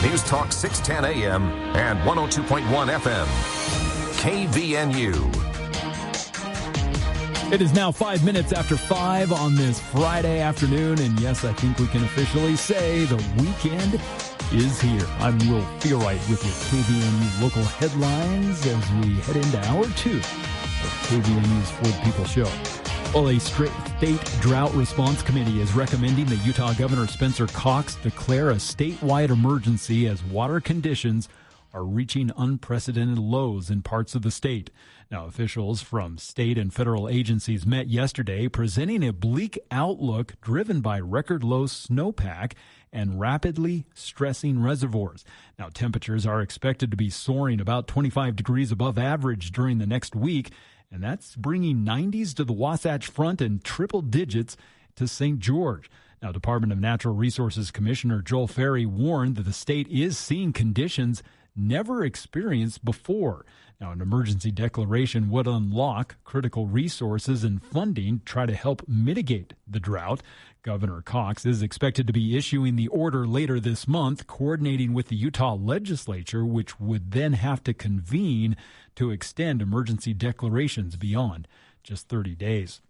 News Talk 610 AM and 102.1 FM. KVNU. It is now 5 minutes after 5 on this Friday afternoon, and yes, I think we can officially say the weekend is here. I'm Will Feelright with your KVNU local headlines as we head into hour 2 of KVNU's For the People show. Well, a state drought response committee is recommending that Utah Governor Spencer Cox declare a statewide emergency as water conditions are reaching unprecedented lows in parts of the state. Now, officials from state and federal agencies met yesterday presenting a bleak outlook driven by record low snowpack and rapidly stressing reservoirs. Now, temperatures are expected to be soaring about 25 degrees above average during the next week, and that's bringing 90s to the Wasatch Front and triple digits to St. George. Now, Department of Natural Resources Commissioner Joel Ferry warned that the state is seeing conditions never experienced before. Now, an emergency declaration would unlock critical resources and funding to try to help mitigate the drought. Governor Cox is expected to be issuing the order later this month, coordinating with the Utah legislature, which would then have to convene to extend emergency declarations beyond just 30 days.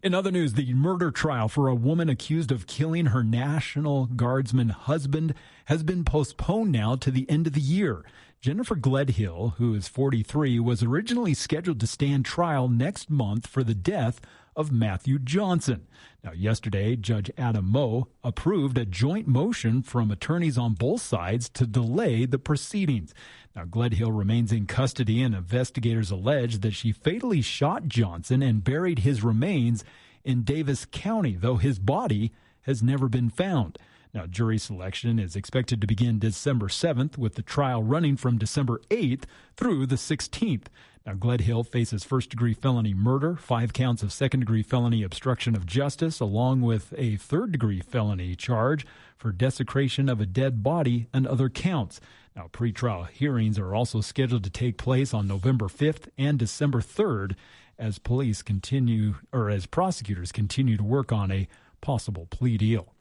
In other news, the murder trial for a woman accused of killing her National Guardsman husband has been postponed now to the end of the year. Jennifer Gledhill, who is 43, was originally scheduled to stand trial next month for the death of Matthew Johnson. Now, yesterday, Judge Adam Moe approved a joint motion from attorneys on both sides to delay the proceedings. Now, Gledhill remains in custody, and investigators allege that she fatally shot Johnson and buried his remains in Davis County, though his body has never been found. Now, jury selection is expected to begin December 7th, with the trial running from December 8th through the 16th. Now, Gledhill faces first-degree felony murder, 5 counts of second-degree felony obstruction of justice, along with a third-degree felony charge for desecration of a dead body and other counts. Now, pretrial hearings are also scheduled to take place on November 5th and December 3rd as prosecutors continue to work on a possible plea deal.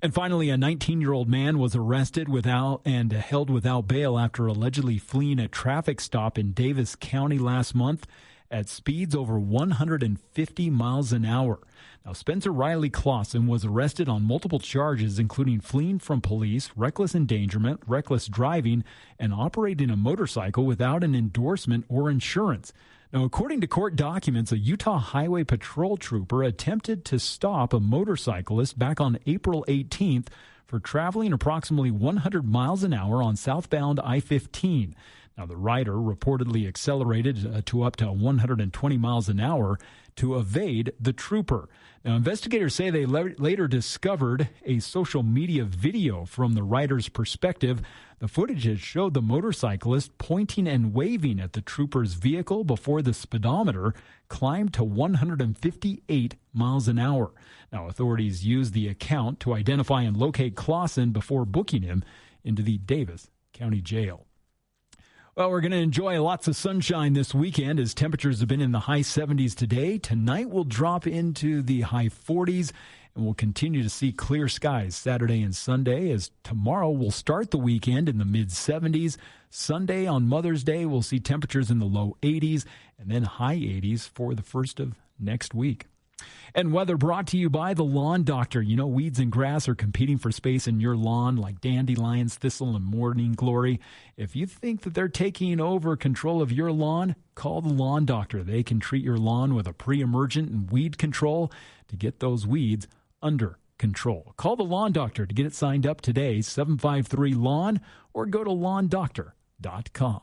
And finally, a 19-year-old man was arrested and held without bail after allegedly fleeing a traffic stop in Davis County last month at speeds over 150 miles an hour. Now, Spencer Riley Clausen was arrested on multiple charges, including fleeing from police, reckless endangerment, reckless driving, and operating a motorcycle without an endorsement or insurance. Now, according to court documents, a Utah Highway Patrol trooper attempted to stop a motorcyclist back on April 18th for traveling approximately 100 miles an hour on southbound I-15. Now, the rider reportedly accelerated to up to 120 miles an hour to evade the trooper. Now, investigators say they later discovered a social media video from the rider's perspective. The footage has showed the motorcyclist pointing and waving at the trooper's vehicle before the speedometer climbed to 158 miles an hour. Now, authorities used the account to identify and locate Clausen before booking him into the Davis County Jail. Well, we're going to enjoy lots of sunshine this weekend as temperatures have been in the high 70s today. Tonight will drop into the high 40s, and we'll continue to see clear skies Saturday and Sunday, as tomorrow will start the weekend in the mid-70s. Sunday on Mother's Day, we'll see temperatures in the low 80s and then high 80s for the first of next week. And weather brought to you by the Lawn Doctor. You know, weeds and grass are competing for space in your lawn like dandelions, thistle, and morning glory. If you think that they're taking over control of your lawn, call the Lawn Doctor. They can treat your lawn with a pre-emergent and weed control to get those weeds under control. Call the Lawn Doctor to get it signed up today, 753-LAWN, or go to lawndoctor.com.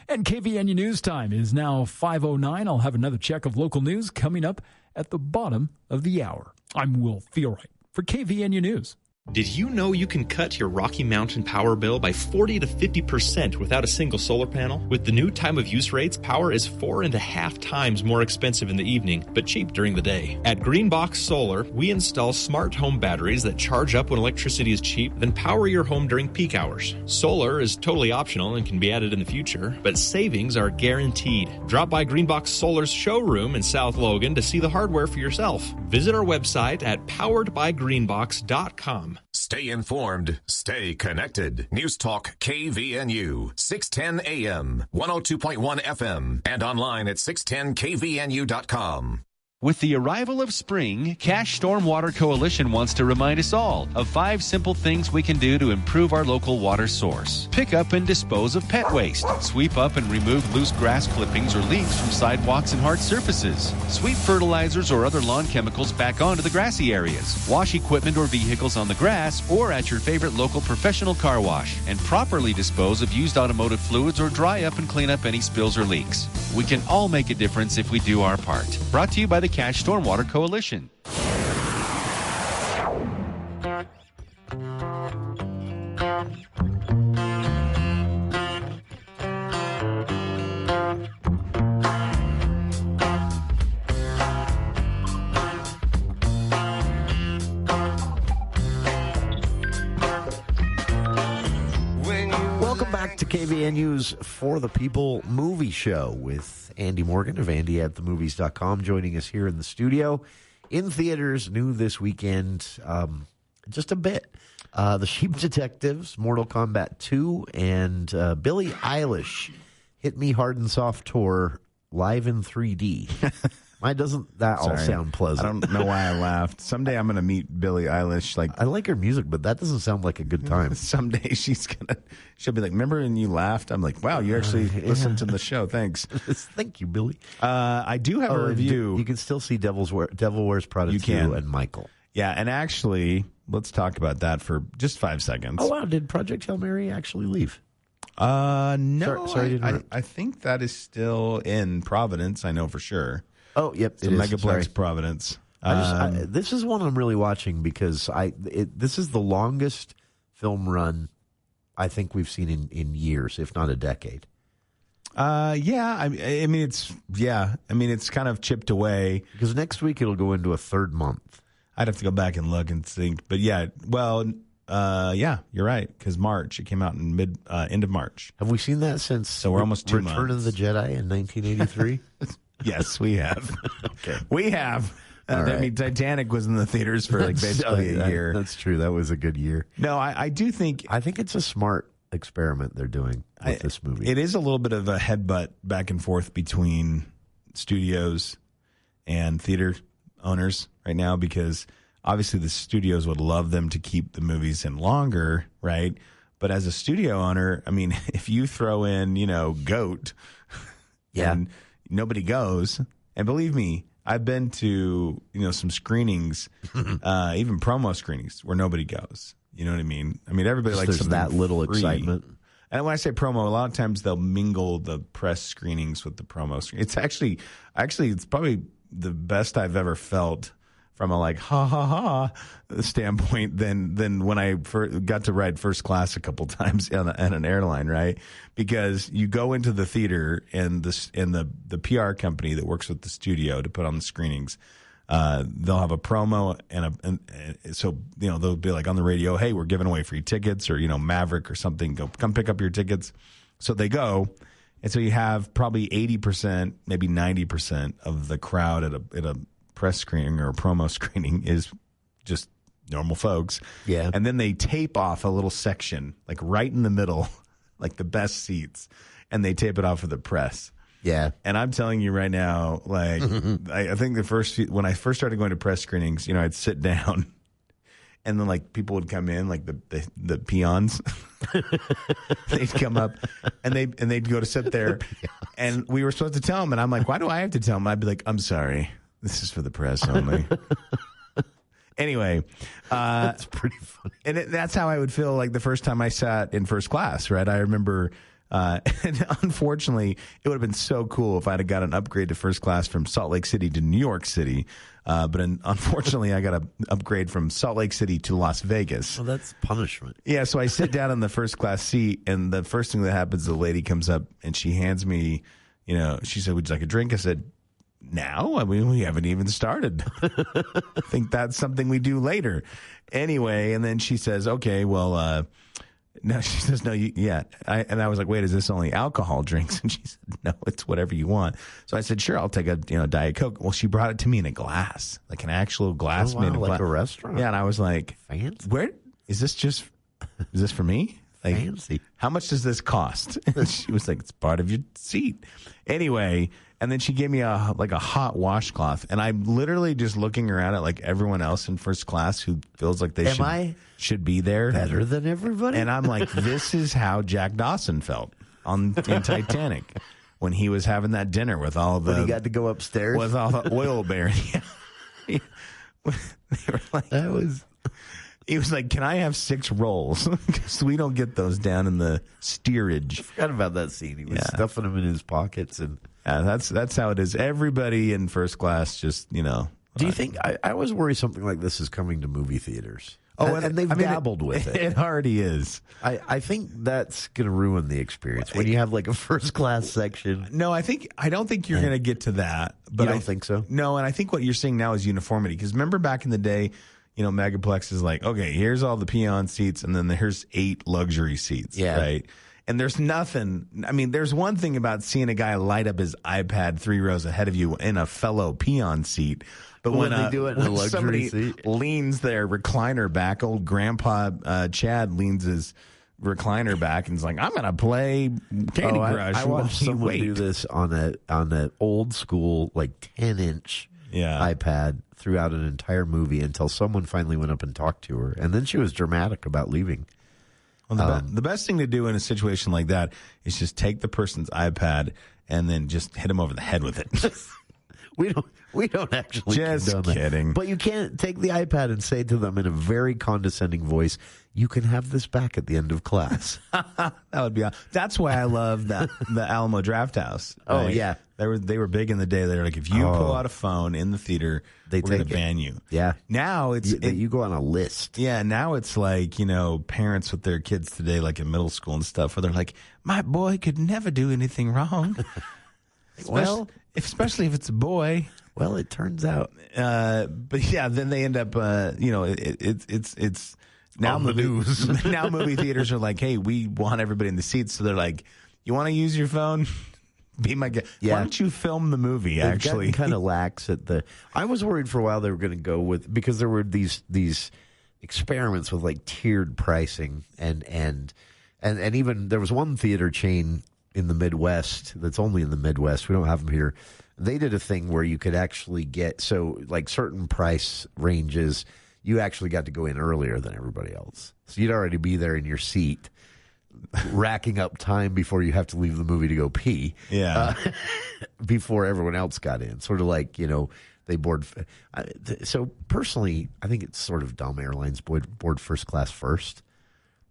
And KVNU News Time is now 5:09. I'll have another check of local news coming up at the bottom of the hour. I'm Will Feelright for KVNU News. Did you know you can cut your Rocky Mountain power bill by 40 to 50% without a single solar panel? With the new time of use rates, power is 4.5 times more expensive in the evening, but cheap during the day. At Greenbox Solar, we install smart home batteries that charge up when electricity is cheap, then power your home during peak hours. Solar is totally optional and can be added in the future, but savings are guaranteed. Drop by Greenbox Solar's showroom in South Logan to see the hardware for yourself. Visit our website at poweredbygreenbox.com. Stay informed. Stay connected. News Talk KVNU. 610 AM. 102.1 FM. And online at 610kvnu.com. With the arrival of spring, Cash Stormwater Coalition wants to remind us all of 5 simple things we can do to improve our local water source. Pick up and dispose of pet waste. Sweep up and remove loose grass clippings or leaves from sidewalks and hard surfaces. Sweep fertilizers or other lawn chemicals back onto the grassy areas. Wash equipment or vehicles on the grass or at your favorite local professional car wash. And properly dispose of used automotive fluids or dry up and clean up any spills or leaks. We can all make a difference if we do our part. Brought to you by the Cash Stormwater Coalition. Welcome back to KVNU's For the People movie show with Andy Morgan of AndyAtTheMovies.com joining us here in the studio. In theaters, new this weekend, just a bit. The Sheep Detectives, Mortal Kombat 2, and Billie Eilish, Hit Me Hard and Soft Tour, live in 3D. Why doesn't that all sound pleasant? I don't know why I laughed. Someday I'm going to meet Billie Eilish. I like her music, but that doesn't sound like a good time. Someday she'll be like, remember when you laughed? I'm like, wow, you actually listened to the show. Thanks. Thank you, Billy. I do have a review. You can still see Devil Wears Prada 2 and Michael. Yeah, and actually, let's talk about that for just 5 seconds. Oh, wow. Did Project Hail Mary actually leave? No. Sorry I think that is still in Providence. I know for sure. Oh, yep. It's a Megaplex Providence. This is one I'm really watching because this is the longest film run I think we've seen in years, if not a decade. Yeah. I mean, it's kind of chipped away. Because next week it'll go into a third month. I'd have to go back and look and think. But yeah, yeah, you're right. Because March, it came out in end of March. Have we seen that since so we're almost 2 months. Return of the Jedi in 1983? Yes, we have. Okay. We have. Right. I mean, Titanic was in the theaters for basically a year. That's true. That was a good year. No, I do think... I think it's a smart experiment they're doing with this movie. It is a little bit of a headbutt back and forth between studios and theater owners right now because obviously the studios would love them to keep the movies in longer, right? But as a studio owner, I mean, if you throw in, GOAT... Yeah. And nobody goes. And believe me, I've been to, some screenings, even promo screenings where nobody goes. You know what I mean? I mean, everybody likes something that little free. Excitement. And when I say promo, a lot of times they'll mingle the press screenings with the promo screen. It's actually, it's probably the best I've ever felt from a ha ha ha standpoint than when I got to ride first class a couple times on an airline, right? Because you go into the theater and the PR company that works with the studio to put on the screenings, they'll have a promo and so they'll be like on the radio, hey, we're giving away free tickets or Maverick or something, come pick up your tickets. So they go. And so you have probably 80%, maybe 90% of the crowd at a press screening or a promo screening is just normal folks. Yeah. And then they tape off a little section, like right in the middle, like the best seats, and they tape it off for the press. Yeah. And I'm telling you right now, I think when I first started going to press screenings, I'd sit down and then people would come in, like the peons. They'd come up and they'd go to sit there and we were supposed to tell them. And I'm like, why do I have to tell them? I'd be like, I'm sorry. This is for the press only. Anyway, that's pretty funny. And that's how I would feel like the first time I sat in first class, right? I remember, and unfortunately, it would have been so cool if I'd have got an upgrade to first class from Salt Lake City to New York City. But unfortunately, I got an upgrade from Salt Lake City to Las Vegas. Well, that's punishment. Yeah, so I sit down in the first class seat, and the first thing that happens, the lady comes up and she hands me, she said, would you like a drink? I said, now? I mean, we haven't even started. I think that's something we do later. Anyway, and then she says, okay, well, no, she says, no, yeah. And I was like, wait, is this only alcohol drinks? And she said, no, it's whatever you want. So I said, sure, I'll take a Diet Coke. Well, she brought it to me in a glass, like an actual glass. Oh, wow, made of like a restaurant. Yeah, and I was like, fancy. Where is this for me? Like, fancy. How much does this cost? She was like, it's part of your seat. Anyway, and then she gave me a hot washcloth, and I'm literally just looking around at like everyone else in first class who feels like they should be there. Better than everybody? And I'm like, this is how Jack Dawson felt in Titanic when he was having that dinner with all the. When he got to go upstairs with all the oil barons. They were like, that was. He was like, can I have 6 rolls? Because we don't get those down in the steerage. I forgot about that scene. He was stuffing them in his pockets. And that's how it is. Everybody in first class just, Do you think, I always worry something like this is coming to movie theaters. Oh, and they've dabbled with it. It already is. I think that's going to ruin the experience when you have like a first class section. No, I don't think you're going to get to that. But you don't think so? No, and I think what you're seeing now is uniformity. Because remember back in the day, Megaplex is like, okay, here's all the peon seats, and then here's 8 luxury seats, right? And there's nothing. I mean, there's one thing about seeing a guy light up his iPad 3 rows ahead of you in a fellow peon seat. But when they do it in a luxury somebody seat, leans their recliner back, old Grandpa Chad leans his recliner back and is like, I'm going to play Candy Crush. I watched someone do this on an old school, like 10-inch iPad throughout an entire movie until someone finally went up and talked to her, and then she was dramatic about leaving. Well, the best thing to do in a situation like that is just take the person's iPad and then just hit them over the head with it. We don't actually just kidding. That. But you can't take the iPad and say to them in a very condescending voice, "You can have this back at the end of class." That would be. That's why I love the Alamo Drafthouse. Right? Oh yeah, they were big in the day. They're like, if you pull out a phone in the theater, we're going to ban you. Yeah. Now you go on a list. Yeah. Now it's like parents with their kids today, like in middle school and stuff, where they're like, my boy could never do anything wrong. Especially if it's a boy. Well, it turns out. But yeah, then they end up. It's now on the news. Now movie theaters are like, hey, we want everybody in the seats, so they're like, you want to use your phone? Be my guest. Yeah. Why don't you film the movie? They've actually, kind of lax at the. I was worried for a while they were going to go with, because there were these experiments with like tiered pricing and even there was one theater chain in the Midwest that's only in the Midwest. We don't have them here. They did a thing where you could actually get, so like certain price ranges, you actually got to go in earlier than everybody else. So you'd already be there in your seat, racking up time before you have to leave the movie to go pee. Yeah. Before everyone else got in. Sort of like, they board. So personally, I think it's sort of dumb airlines board first class first,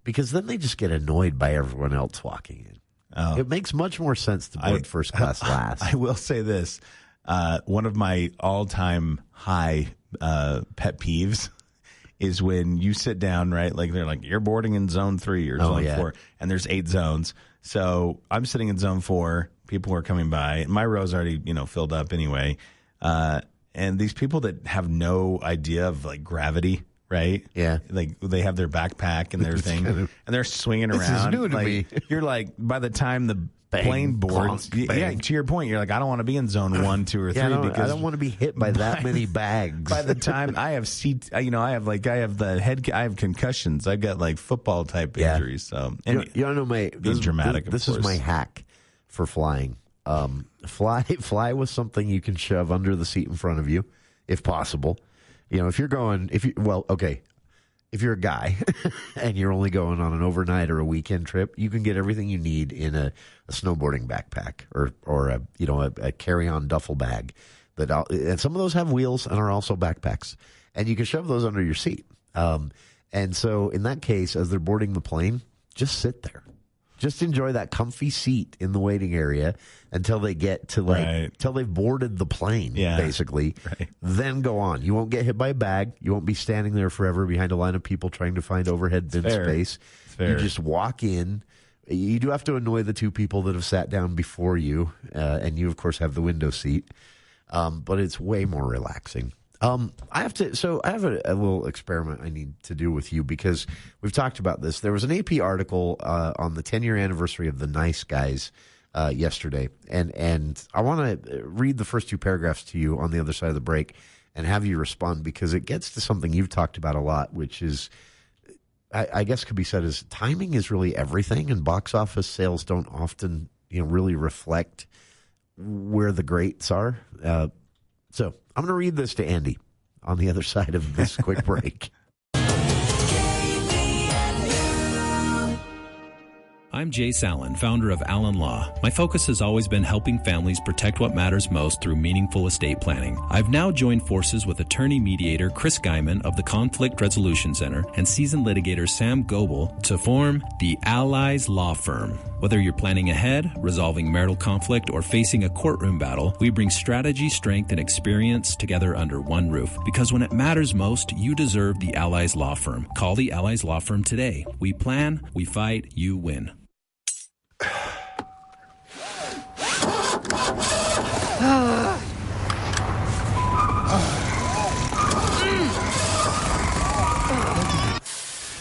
because then they just get annoyed by everyone else walking in. Oh. It makes much more sense to board first class last. I will say this. One of my all-time high pet peeves is when you sit down, right? Like they're like, you're boarding in zone 3 or zone 4, and there's 8 zones. So I'm sitting in zone 4. People are coming by. My row's already, filled up anyway. And these people that have no idea of like gravity, right? Yeah. Like they have their backpack and their thing, and they're swinging around. This is new to me. You're like, by the time the plane boards, to your point, you're like, I don't want to be in zone 1, 2, or 3 because I don't want to be hit by that many bags. By the time I have I have concussions. I've got like football type injuries. So this is dramatic. This is my hack for flying. Fly with something you can shove under the seat in front of you, if possible. If you're a guy and you're only going on an overnight or a weekend trip, you can get everything you need in a snowboarding backpack or a carry-on duffel bag. And some of those have wheels and are also backpacks, and you can shove those under your seat. And so in that case, as they're boarding the plane, just sit there. Just enjoy that comfy seat in the waiting area until they get to until they've boarded the plane, basically. Right. Then go on. You won't get hit by a bag. You won't be standing there forever behind a line of people trying to find overhead bin space. You just walk in. You do have to annoy the 2 people that have sat down before you, and you, of course, have the window seat. But it's way more relaxing. I have a little experiment I need to do with you, because we've talked about this. There was an AP article on the 10-year anniversary of the Nice Guys yesterday, and I want to read the first 2 paragraphs to you on the other side of the break and have you respond, because it gets to something you've talked about a lot, which is I guess could be said as timing is really everything, and box office sales don't often, really reflect where the greats are. So I'm going to read this to Andy on the other side of this quick break. I'm Jay Sallin, founder of Allen Law. My focus has always been helping families protect what matters most through meaningful estate planning. I've now joined forces with attorney mediator Chris Guyman of the Conflict Resolution Center and seasoned litigator Sam Goebel to form the Allies Law Firm. Whether you're planning ahead, resolving marital conflict, or facing a courtroom battle, we bring strategy, strength, and experience together under one roof. Because when it matters most, you deserve the Allies Law Firm. Call the Allies Law Firm today. We plan, we fight, you win.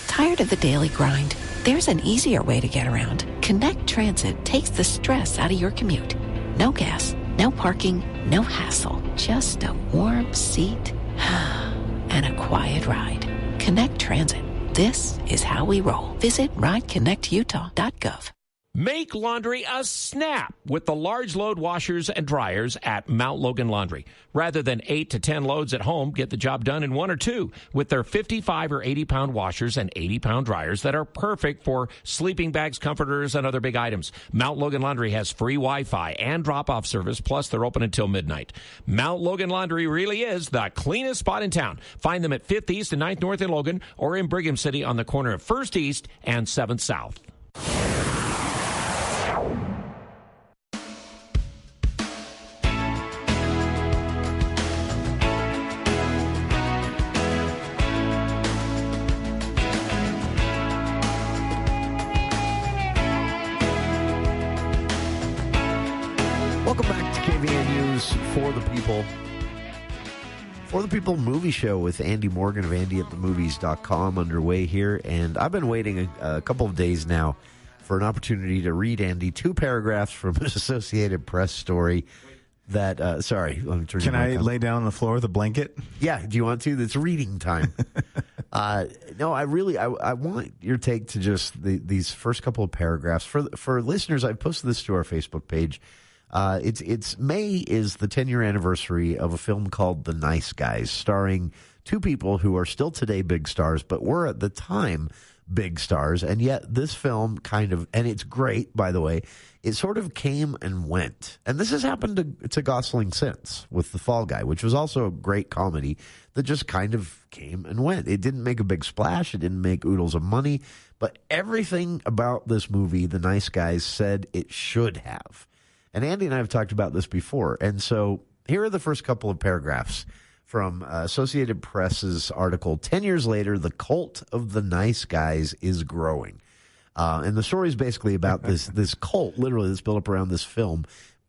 Tired of the daily grind? There's an easier way to get around. Connect Transit takes the stress out of your commute. No gas, no parking, no hassle. Just a warm seat and a quiet ride. Connect Transit. This is how we roll. Visit rideconnectutah.gov. Make laundry a snap with the large load washers and dryers at Mount Logan Laundry. Rather than 8 to 10 loads at home, get the job done in 1 or 2 with their 55 or 80-pound washers and 80-pound dryers that are perfect for sleeping bags, comforters, and other big items. Mount Logan Laundry has free Wi-Fi and drop-off service, plus they're open until midnight. Mount Logan Laundry really is the cleanest spot in town. Find them at 5th East and 9th North in Logan or in Brigham City on the corner of 1st East and 7th South. Welcome back to KVN News for the People. For the People Movie Show with Andy Morgan of AndyAtTheMovies.com underway here. And I've been waiting a couple of days now for an opportunity to read, Andy, 2 paragraphs from an Associated Press story that, sorry, let me turn Can I lay down on the floor with a blanket? Yeah, do you want to? It's reading time. No, I want your take to just these first couple of paragraphs. For listeners, I posted this to our Facebook page. It's May is the 10-year anniversary of a film called The Nice Guys, starring 2 people who are still today big stars, but were at the time big stars. And yet this film and it's great, by the way, it sort of came and went. And this has happened to Gosling since with The Fall Guy, which was also a great comedy that just kind of came and went. It didn't make a big splash. It didn't make oodles of money. But everything about this movie, The Nice Guys, said it should have. And Andy and I have talked about this before. And so here are the first couple of paragraphs from Associated Press's article, 10 years later, the cult of the nice guys is growing. And the story is basically about this cult, literally, that's built up around this film,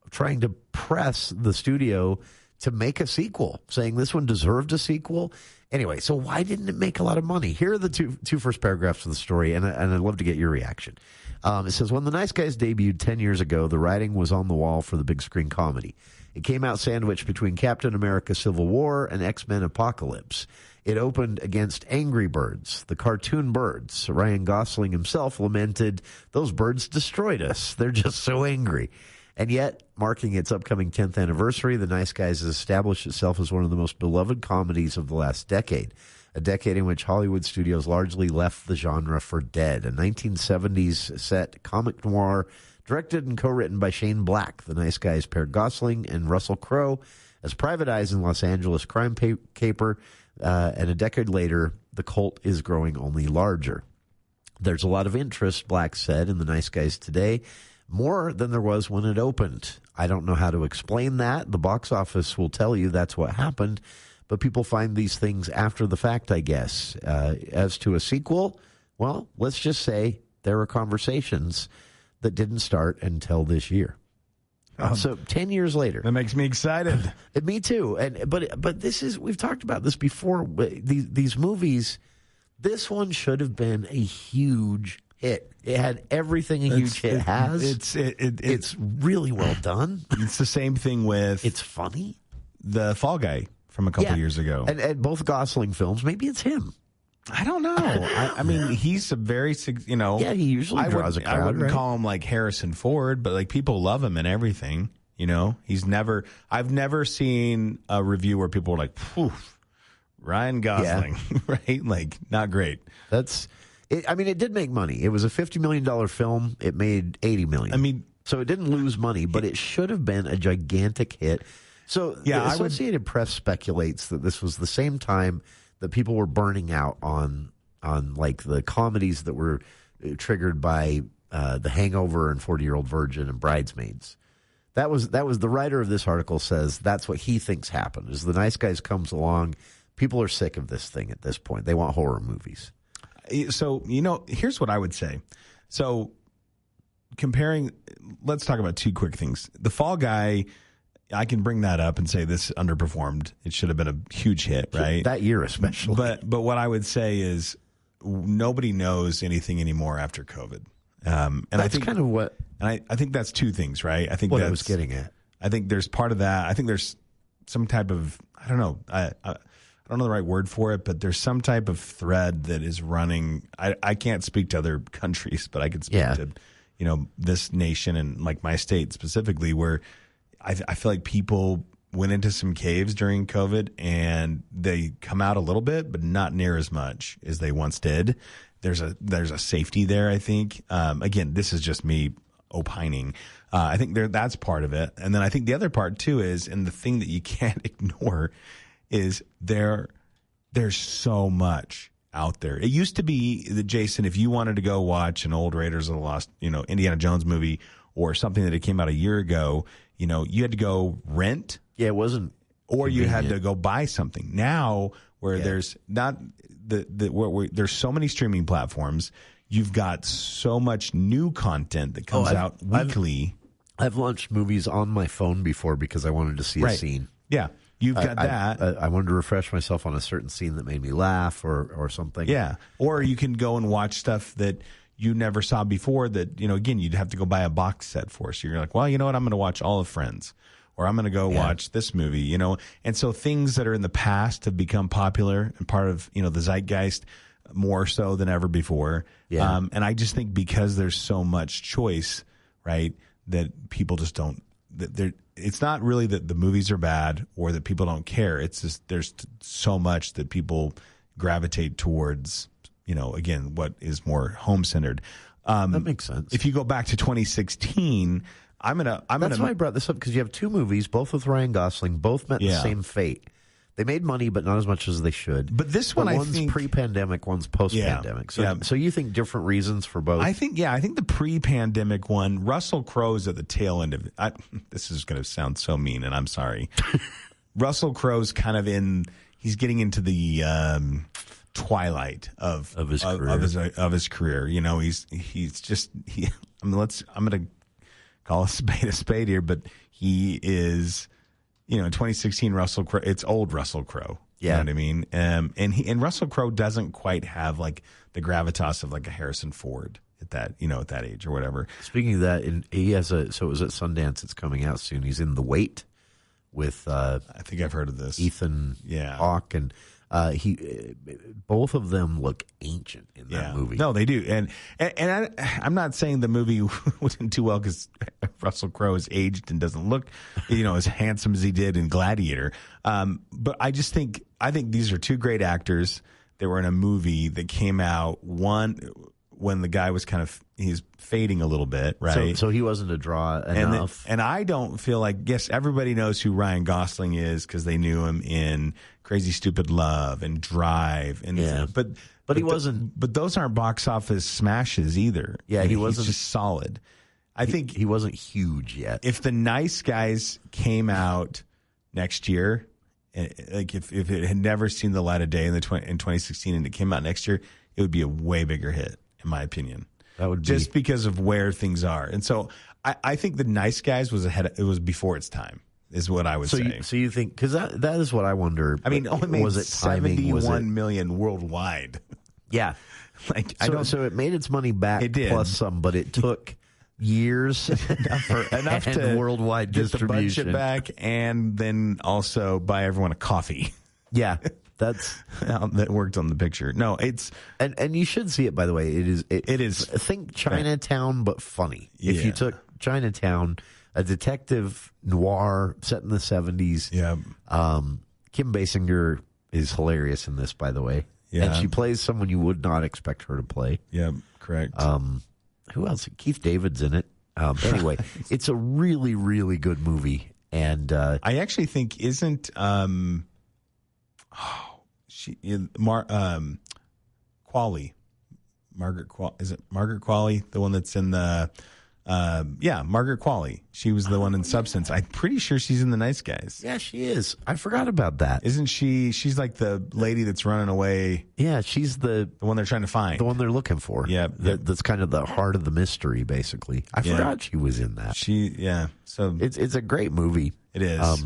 trying to press the studio to make a sequel, saying this one deserved a sequel. Anyway, so why didn't it make a lot of money? Here are the two first paragraphs of the story, and I'd love to get your reaction. It says, when The Nice Guys debuted 10 years ago, the writing was on the wall for the big screen comedy. It came out sandwiched between Captain America Civil War and X-Men Apocalypse. It opened against Angry Birds, the cartoon birds. Ryan Gosling himself lamented, those birds destroyed us. They're just so angry. And yet, marking its upcoming 10th anniversary, The Nice Guys has established itself as one of the most beloved comedies of the last decade. A decade in which Hollywood studios largely left the genre for dead. A 1970s set comic noir directed and co-written by Shane Black. The Nice Guys paired Gosling and Russell Crowe as private eyes in Los Angeles crime caper. And a decade later, the cult is growing only larger. There's a lot of interest, Black said, in The Nice Guys today. More than there was when it opened. I don't know how to explain that. The box office will tell you that's what happened. But people find these things after the fact, I guess. As to a sequel, well, let's just say there are conversations that didn't start until this year. So 10 years later. That makes me excited. Me too. But this is, we've talked about this before. These movies, this one should have been a huge hit. It had everything a huge hit has. It's really well done. It's the same thing with... It's funny. The Fall Guy from a couple years ago. And both Gosling films, maybe it's him. I don't know. I mean, he's a very, Yeah, he usually draws a crowd. I wouldn't right? call him like Harrison Ford, but like people love him and everything. I've never seen a review where people were like, "Poof, Ryan Gosling," right? Like, not great. It did make money. It was a $50 million film. It made $80 million. I mean, so it didn't lose money, but it should have been a gigantic hit. So the Associated Press speculates that this was the same time that people were burning out on like the comedies that were triggered by The Hangover and 40-Year-Old Virgin and Bridesmaids. That was the writer of this article says that's what he thinks happened. Is The Nice Guys comes along, people are sick of this thing at this point. They want horror movies. So, here's what I would say. So let's talk about two quick things. The Fall Guy, I can bring that up and say this underperformed. It should have been a huge hit, right? That year especially. But what I would say is nobody knows anything anymore after COVID. And that's I think kind of what... And I think that's two things, right? I think what that's I was getting at. I think there's part of that. I think there's some type of, I don't know. I don't know the right word for it, but there's some type of thread that is running. I can't speak to other countries, but I can speak to, this nation and like my state specifically, where I feel like people went into some caves during COVID and they come out a little bit, but not near as much as they once did. There's a safety there, I think. Again, this is just me opining. I think that's part of it. And then I think the other part too is, and the thing that you can't ignore is there's so much out there. It used to be that, Jason, if you wanted to go watch an old Raiders of the Lost, Indiana Jones movie or something that came out a year ago, you had to go rent. Yeah, it wasn't. Or you had to go buy something. Now, where there's not where there's so many streaming platforms, you've got so much new content that comes out weekly. I've launched movies on my phone before because I wanted to see a scene. Yeah, you've got that. I wanted to refresh myself on a certain scene that made me laugh or something. Yeah, or you can go and watch stuff that you never saw before that, again, you'd have to go buy a box set for. So you're like, well, you know what? I'm going to watch all of Friends. Or I'm going to go watch this movie, And so things that are in the past have become popular and part of, the zeitgeist more so than ever before. Yeah. And I just think because there's so much choice, right, that people just don't it's not really that the movies are bad or that people don't care. It's just there's so much that people gravitate towards, again, what is more home-centered. That makes sense. If you go back to 2016... That's why I brought this up, because you have two movies, both with Ryan Gosling, both met the same fate. They made money, but not as much as they should. But this one, one's pre-pandemic, one's post-pandemic. So you think different reasons for both? I think the pre-pandemic one, Russell Crowe's at the tail end of it. This is going to sound so mean, and I'm sorry. Russell Crowe's kind of he's getting into the twilight of his career. He's just I'm going to call a spade here, but he is, in 2016, Russell Crowe, it's old Russell Crowe. Yeah. You know what I mean? And Russell Crowe doesn't quite have like the gravitas of like a Harrison Ford at that age or whatever. Speaking of that, he has so it was at Sundance, it's coming out soon. He's in The Wait with, I think I've heard of this. Ethan Hawke, and both of them look ancient in that movie. No, they do, and I'm not saying the movie wouldn't do well because Russell Crowe is aged and doesn't look, as handsome as he did in Gladiator. But I think these are two great actors. They were in a movie that came out when the guy was he's fading a little bit, right? So he wasn't a draw enough. And I don't feel like, yes, everybody knows who Ryan Gosling is because they knew him in Crazy Stupid Love and Drive, but he wasn't. But those aren't box office smashes either. Yeah, he wasn't. He's just solid. I think he wasn't huge yet. If The Nice Guys came out next year, like if it had never seen the light of day in 2016 and it came out next year, it would be a way bigger hit, in my opinion. That would be just because of where things are. And so I think The Nice Guys was before its time, is what I would say. So you think, because that is what I wonder. I mean, only made was it timing? 71 million worldwide. Yeah. So it made its money back. It did. Plus some, but it took years enough to worldwide get distribution the budget back and then also buy everyone a coffee. Yeah. that worked on the picture. No, it's and you should see it, by the way. It is. Think Chinatown, but funny. Yeah. If you took Chinatown, a detective noir set in the 70s. Yeah. Kim Basinger is hilarious in this, by the way. Yeah. And she plays someone you would not expect her to play. Yeah, correct. Who else? Keith David's in it. Anyway, it's a really, really good movie. And I actually think isn't Qualley, Margaret Qualley, is it Margaret Qualley, the one that's in the Margaret Qualley. She was the one in Substance. I'm pretty sure she's in The Nice Guys. yeah, she is. I forgot about that. Isn't she? She's like the lady that's running away. Yeah, she's the one they're trying to find. The one they're looking for. Yeah. That's kind of the heart of the mystery, basically. I forgot she was in that. So it's a great movie. It is.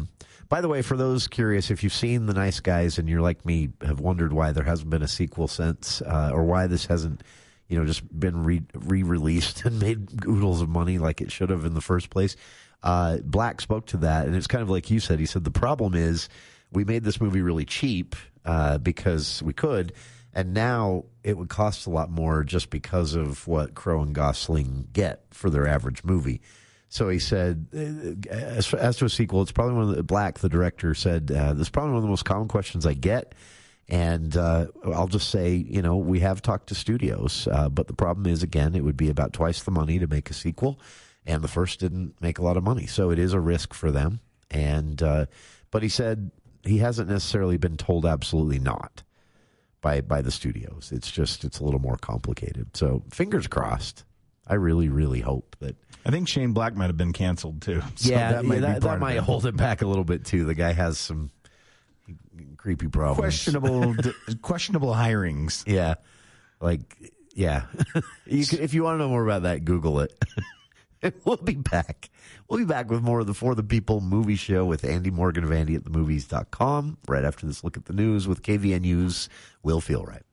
By the way, for those curious, if you've seen The Nice Guys and you're like me, have wondered why there hasn't been a sequel since, or why this hasn't, just been re-released and made oodles of money like it should have in the first place. Black spoke to that, and it's kind of like you said. He said the problem is we made this movie really cheap because we could, and now it would cost a lot more just because of what Crowe and Gosling get for their average movie. So he said, as to a sequel, it's probably one of the Black, the director, said, this is probably one of the most common questions I get. And I'll just say, we have talked to studios, but the problem is, again, it would be about twice the money to make a sequel, and the first didn't make a lot of money, so it is a risk for them. And but he said he hasn't necessarily been told absolutely not by the studios. It's a little more complicated. So fingers crossed. I really, really hope that. I think Shane Black might have been canceled too. So that might hold it back a little bit too. The guy has some creepy problems. Questionable hirings. Yeah. If you want to know more about that, Google it. We'll be back. We'll be back with more of the For the People movie show with Andy Morgan of AndyAtTheMovies.com right after this look at the news with KVNU's Will Feel Right.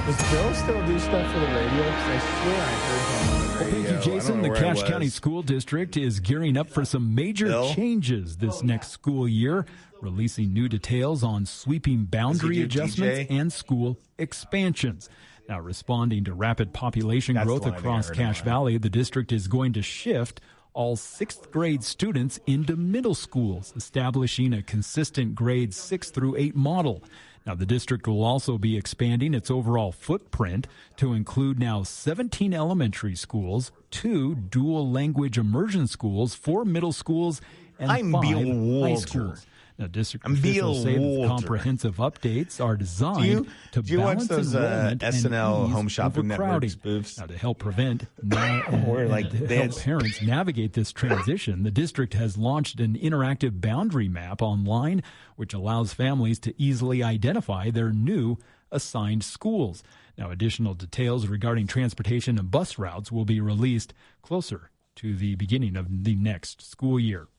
Does Bill still do stuff for the radio? Because I swear I heard him on the radio. Thank you, Jason. The Cache County School District is gearing up for some major changes this next school year, releasing new details on sweeping boundary adjustments and school expansions. Now, responding to rapid population growth across Cache Valley, the district is going to shift all 6th grade students into middle schools, establishing a consistent grades 6 through 8 model. Now, the district will also be expanding its overall footprint to include now 17 elementary schools, 2 dual language immersion schools, 4 middle schools, and 5 high schools. Now, district officials say that comprehensive updates are designed to balance enrollment SNL and Home Shopping Network spoofs? Now, to help help parents navigate this transition, the district has launched an interactive boundary map online, which allows families to easily identify their new assigned schools. Now, additional details regarding transportation and bus routes will be released closer to the beginning of the next school year.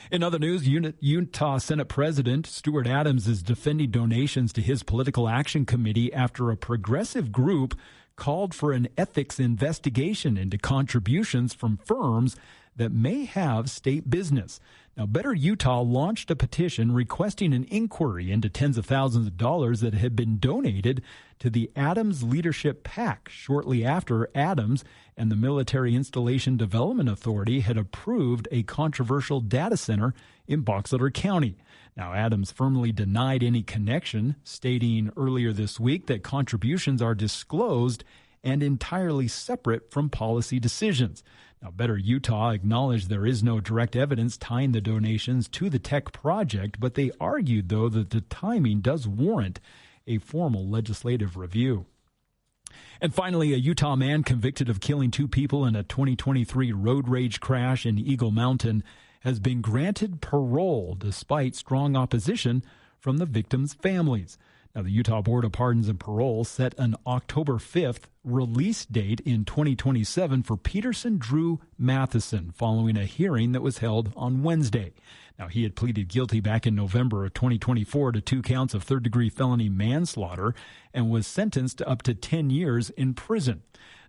In other news, Utah Senate President Stuart Adams is defending donations to his political action committee after a progressive group called for an ethics investigation into contributions from firms that may have state business. Now, Better Utah launched a petition requesting an inquiry into tens of thousands of dollars that had been donated to the Adams Leadership PAC shortly after Adams and the Military Installation Development Authority had approved a controversial data center in Box Elder County. Now, Adams firmly denied any connection, stating earlier this week that contributions are disclosed and entirely separate from policy decisions. Now, Better Utah acknowledged there is no direct evidence tying the donations to the tech project, but they argued, though, that the timing does warrant a formal legislative review. And finally, a Utah man convicted of killing 2 people in a 2023 road rage crash in Eagle Mountain has been granted parole despite strong opposition from the victims' families. Now, the Utah Board of Pardons and Parole set an October 5th release date in 2027 for Peterson Drew Matheson following a hearing that was held on Wednesday. Now, he had pleaded guilty back in November of 2024 to 2 counts of third-degree felony manslaughter and was sentenced to up to 10 years in prison.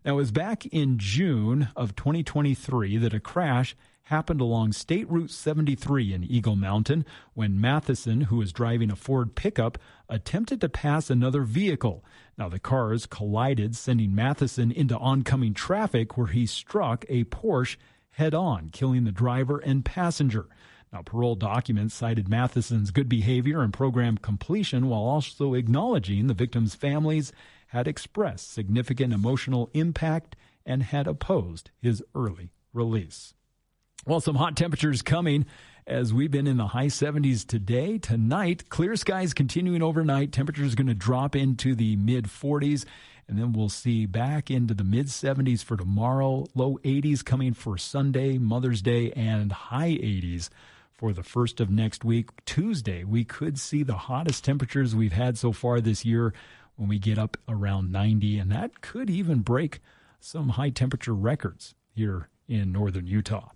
Now, it was back in June of 2023 that a crash happened along State Route 73 in Eagle Mountain when Matheson, who was driving a Ford pickup, attempted to pass another vehicle. Now, the cars collided, sending Matheson into oncoming traffic where he struck a Porsche head-on, killing the driver and passenger. Now, parole documents cited Matheson's good behavior and program completion while also acknowledging the victims' families had expressed significant emotional impact and had opposed his early release. Well, some hot temperatures coming as we've been in the high 70s today. Tonight, clear skies continuing overnight. Temperatures going to drop into the mid-40s, and then we'll see back into the mid-70s for tomorrow. Low 80s coming for Sunday, Mother's Day, and high 80s for the first of next week. Tuesday, we could see the hottest temperatures we've had so far this year when we get up around 90, and that could even break some high temperature records here in northern Utah.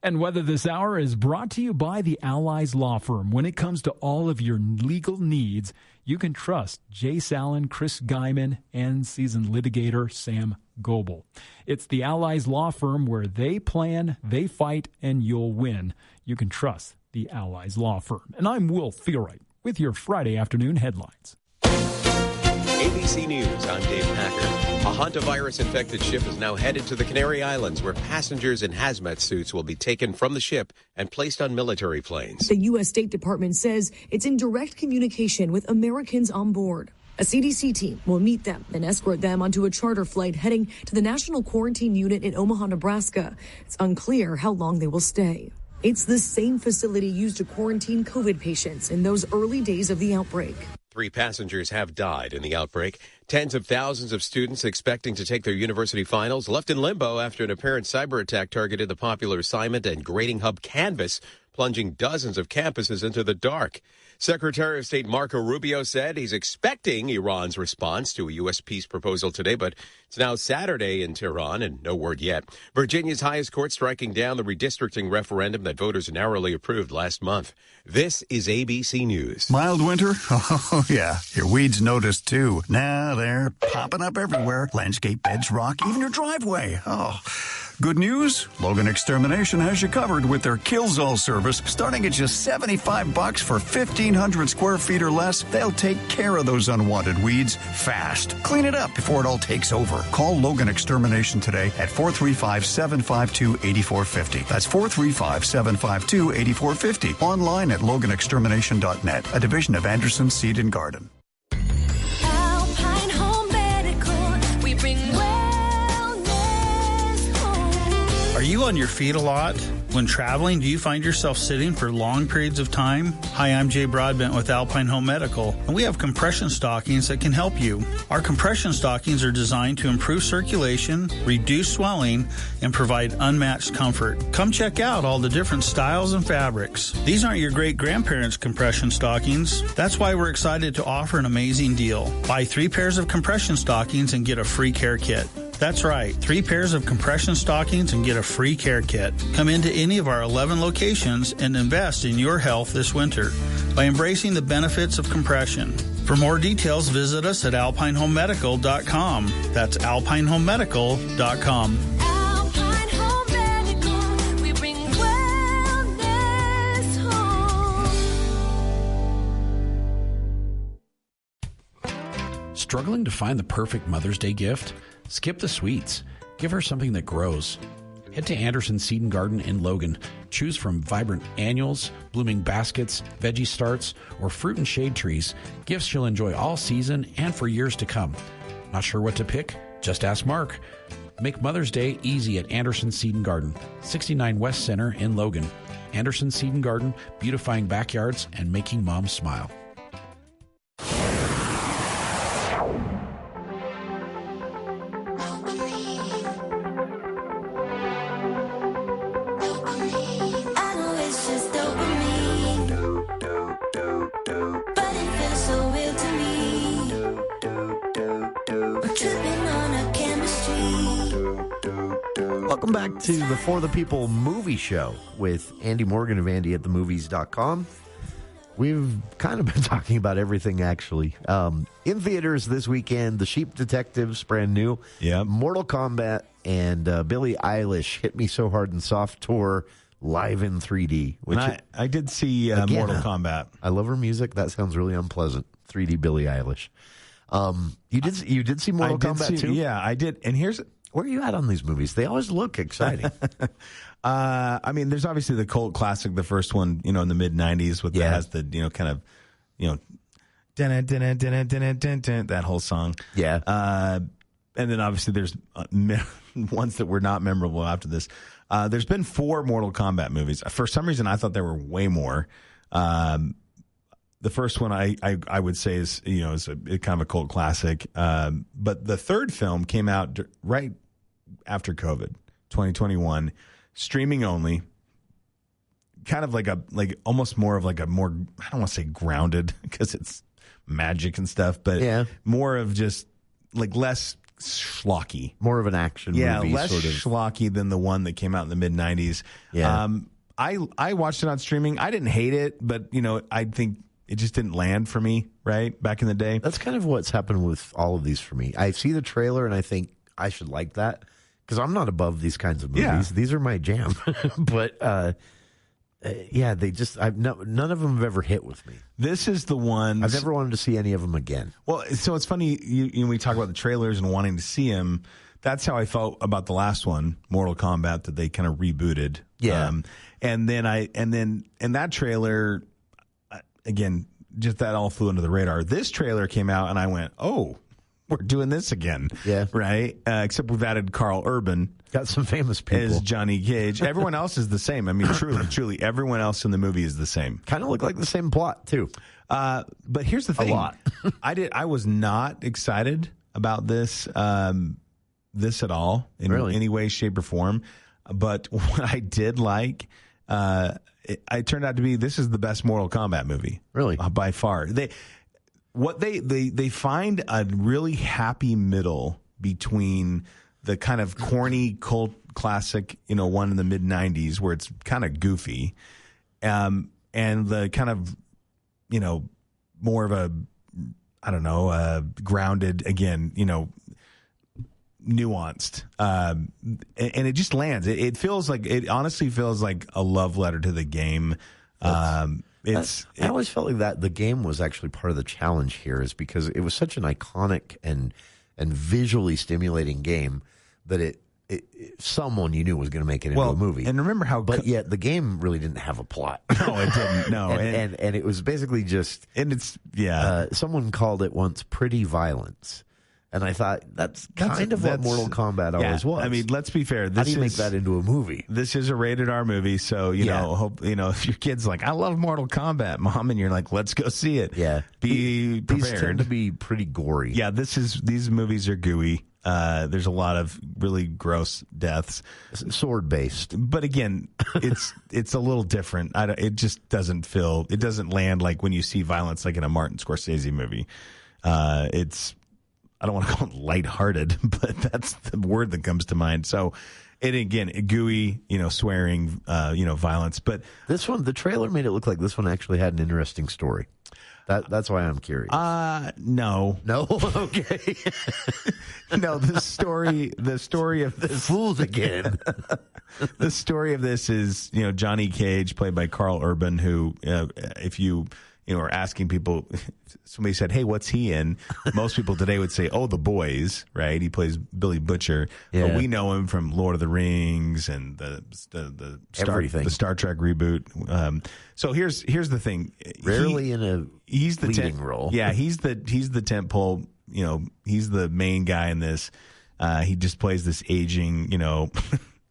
And weather this hour is brought to you by the Allies Law Firm. When it comes to all of your legal needs, you can trust Jay Sallin, Chris Guyman, and seasoned litigator Sam Goebel. It's the Allies Law Firm where they plan, they fight, and you'll win. You can trust the Allies Law Firm. And I'm Will Feelwright with your Friday afternoon headlines. ABC News, I'm Dave Packer. A hantavirus-infected ship is now headed to the Canary Islands, where passengers in hazmat suits will be taken from the ship and placed on military planes. The U.S. State Department says it's in direct communication with Americans on board. A CDC team will meet them and escort them onto a charter flight heading to the National Quarantine Unit in Omaha, Nebraska. It's unclear how long they will stay. It's the same facility used to quarantine COVID patients in those early days of the outbreak. 3 passengers have died in the outbreak. Tens of thousands of students expecting to take their university finals left in limbo after an apparent cyber attack targeted the popular assignment and grading hub Canvas, plunging dozens of campuses into the dark. Secretary of State Marco Rubio said he's expecting Iran's response to a U.S. peace proposal today, but it's now Saturday in Tehran and no word yet. Virginia's highest court striking down the redistricting referendum that voters narrowly approved last month. This is ABC News. Mild winter? Oh, yeah. Your weeds noticed, too. Now they're popping up everywhere. Landscape beds rock, even your driveway. Oh. Good news, Logan Extermination has you covered with their Killzall service. Starting at just $75 for 1,500 square feet or less, they'll take care of those unwanted weeds fast. Clean it up before it all takes over. Call Logan Extermination today at 435-752-8450. That's 435-752-8450. Online at loganextermination.net, a division of Anderson Seed and Garden. Alpine Home Medical, we bring Are you on your feet a lot? When traveling, do you find yourself sitting for long periods of time? Hi, I'm Jay Broadbent with Alpine Home Medical, and we have compression stockings that can help you. Our compression stockings are designed to improve circulation, reduce swelling, and provide unmatched comfort. Come check out all the different styles and fabrics. These aren't your great-grandparents' compression stockings. That's why we're excited to offer an amazing deal. Buy 3 pairs of compression stockings and get a free care kit. That's right, 3 pairs of compression stockings and get a free care kit. Come into any of our 11 locations and invest in your health this winter by embracing the benefits of compression. For more details, visit us at alpinehomemedical.com. That's alpinehomemedical.com. Alpine Home Medical, we bring wellness home. Struggling to find the perfect Mother's Day gift? Skip the sweets. Give her something that grows. Head to Anderson Seed and Garden in Logan. Choose from vibrant annuals, blooming baskets, veggie starts, or fruit and shade trees. Gifts she'll enjoy all season and for years to come. Not sure what to pick? Just ask Mark. Make Mother's Day easy at Anderson Seed and Garden, 69 West Center in Logan. Anderson Seed and Garden, beautifying backyards and making moms smile. Welcome back to the For the People Movie Show with Andy Morgan of AndyAtTheMovies.com. We've kind of been talking about everything, actually. In theaters this weekend, The Sheep Detectives, brand new. Yeah. Mortal Kombat and Billie Eilish, Hit Me So Hard and Soft tour live in 3D. Which I did see again, Mortal Kombat. I love her music. That sounds really unpleasant. 3D Billie Eilish. You did see Mortal Kombat too? Yeah, I did. And where are you at on these movies? They always look exciting. I mean, there's obviously the cult classic, the first one, in the mid '90s, that has the kind of that whole song. Yeah. And then obviously there's ones that were not memorable after this. There's been 4 Mortal Kombat movies. For some reason, I thought there were way more. The first one I would say is is kind of a cult classic. But the third film came out right after COVID, 2021, streaming only. Kind of like almost more of a more, I don't want to say grounded because it's magic and stuff, but more of just less schlocky, more of an action movie, less sort of schlocky than the one that came out in the mid '90s. I watched it on streaming. I didn't hate it, but I think it just didn't land for me right back in the day. That's kind of what's happened with all of these for me. I see the trailer and I think I should like that because I'm not above these kinds of movies. Yeah. These are my jam, but they just none of them have ever hit with me. This is the one I've never wanted to see any of them again. Well, so it's funny we talk about the trailers and wanting to see them. That's how I felt about the last one, Mortal Kombat, that they kind of rebooted. Yeah, and then that trailer, again, just that all flew under the radar. This trailer came out and I went, oh, we're doing this again. Yeah, right. Except we've added Carl Urban. Got some famous people as Johnny Cage. Everyone else is the same. I mean, truly, everyone else in the movie is the same. Kind of look like the same plot too. But here's the thing: a lot. I was not excited about this at all in any way, shape, or form. But what I did like, it turned out to be this is the best Mortal Kombat movie, really by far. They find a really happy middle between the kind of corny cult classic, one in the mid '90s where it's kind of goofy, and the kind of, more of a, I don't know, grounded, again, nuanced, and it just lands. It honestly feels like a love letter to the game. I always felt like that the game was actually part of the challenge here, is because it was such an iconic and visually stimulating game that it someone you knew was going to make it into a movie. And remember but yet the game really didn't have a plot. No, it didn't. No, and it was basically just, and it's someone called it once pretty violence. And I thought that's kind of what Mortal Kombat always was. I mean, let's be fair. How do you make that into a movie? This is a rated R movie, so hope if your kid's like, I love Mortal Kombat, Mom, and you're like, let's go see it. Yeah, be prepared. These tend to be pretty gory. Yeah, these movies are gooey. There's a lot of really gross deaths, sword based. But again, it's a little different. It just doesn't land like when you see violence like in a Martin Scorsese movie. I don't want to call it lighthearted, but that's the word that comes to mind. So, gooey, swearing, violence. But this one, the trailer made it look like this one actually had an interesting story. That's why I'm curious. No. Okay. No, the story of this fooled again. The story of this is, Johnny Cage, played by Carl Urban, who, if you are asking people, somebody said, hey, what's he in? Most people today would say, oh, The Boys, right? He plays Billy Butcher. Yeah. But we know him from Lord of the Rings and the Star Trek reboot. So here's the thing. Rarely in a leading role. Yeah, he's the tent pole. He's the main guy in this. He just plays this aging,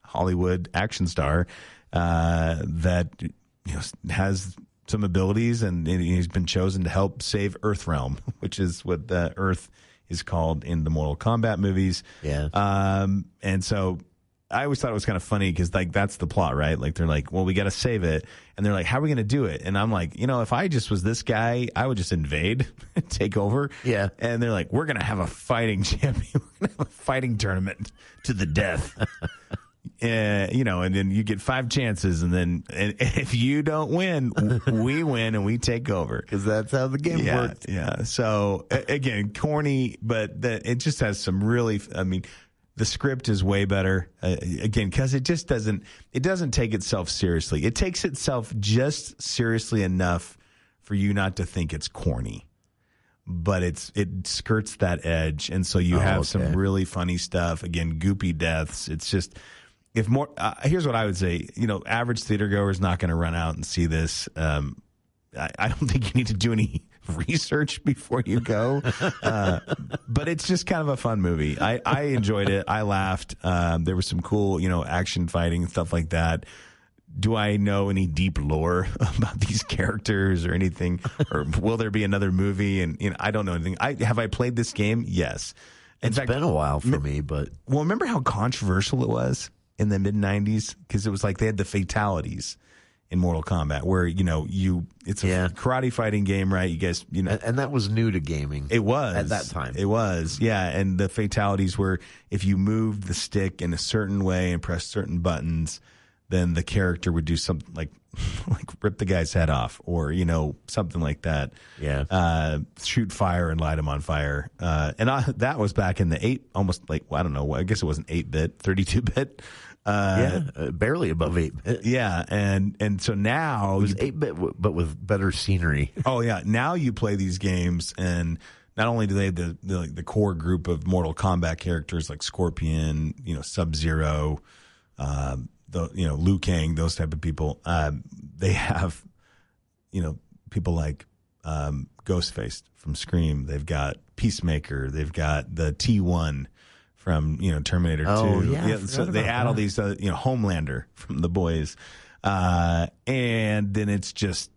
Hollywood action star that has some abilities, and he's been chosen to help save Earthrealm, which is what the Earth is called in the Mortal Kombat movies. Yeah. And so I always thought it was kind of funny because that's the plot, right? Like they're like, well, we got to save it, and they're like, how are we going to do it? And I'm like, if I just was this guy, I would just invade, take over. Yeah. And they're like, we're going to have a fighting champion, we're going to have a fighting tournament to the death. and then you get 5 chances, and then if you don't win, we win and we take over. Because that's how the game works. Yeah. So again, corny, but it just has some really. I mean, the script is way better. Again, because it doesn't take itself seriously. It takes itself just seriously enough for you not to think it's corny. But it skirts that edge, and so you have some really funny stuff. Again, goopy deaths. It's just. If more, here's what I would say. Average theater goer is not going to run out and see this. I don't think you need to do any research before you go. But it's just kind of a fun movie. I enjoyed it. I laughed. There was some cool, action fighting, stuff like that. Do I know any deep lore about these characters or anything? Or will there be another movie? And I don't know anything. Have I played this game? Yes. It's been a while for me, but remember how controversial it was in the mid-90s, because it was like they had the fatalities in Mortal Kombat, where it's a karate fighting game, right? You guys, and that was new to gaming. It was at that time. It was, yeah. And the fatalities were if you moved the stick in a certain way and pressed certain buttons, then the character would do something like rip the guy's head off, or something like that. Yeah, shoot fire and light him on fire. That was back in the almost like I don't know. I guess it wasn't 8-bit, 32-bit. Barely above 8-bit. Yeah, and so now it was 8-bit, but with better scenery. Oh yeah, now you play these games, and not only do they have the core group of Mortal Kombat characters like Scorpion, Sub-Zero, Liu Kang, those type of people. They have, people like Ghostface from Scream. They've got Peacemaker. They've got the T1 from Terminator 2. Yeah, so they add all these Homelander from The Boys, and then it's just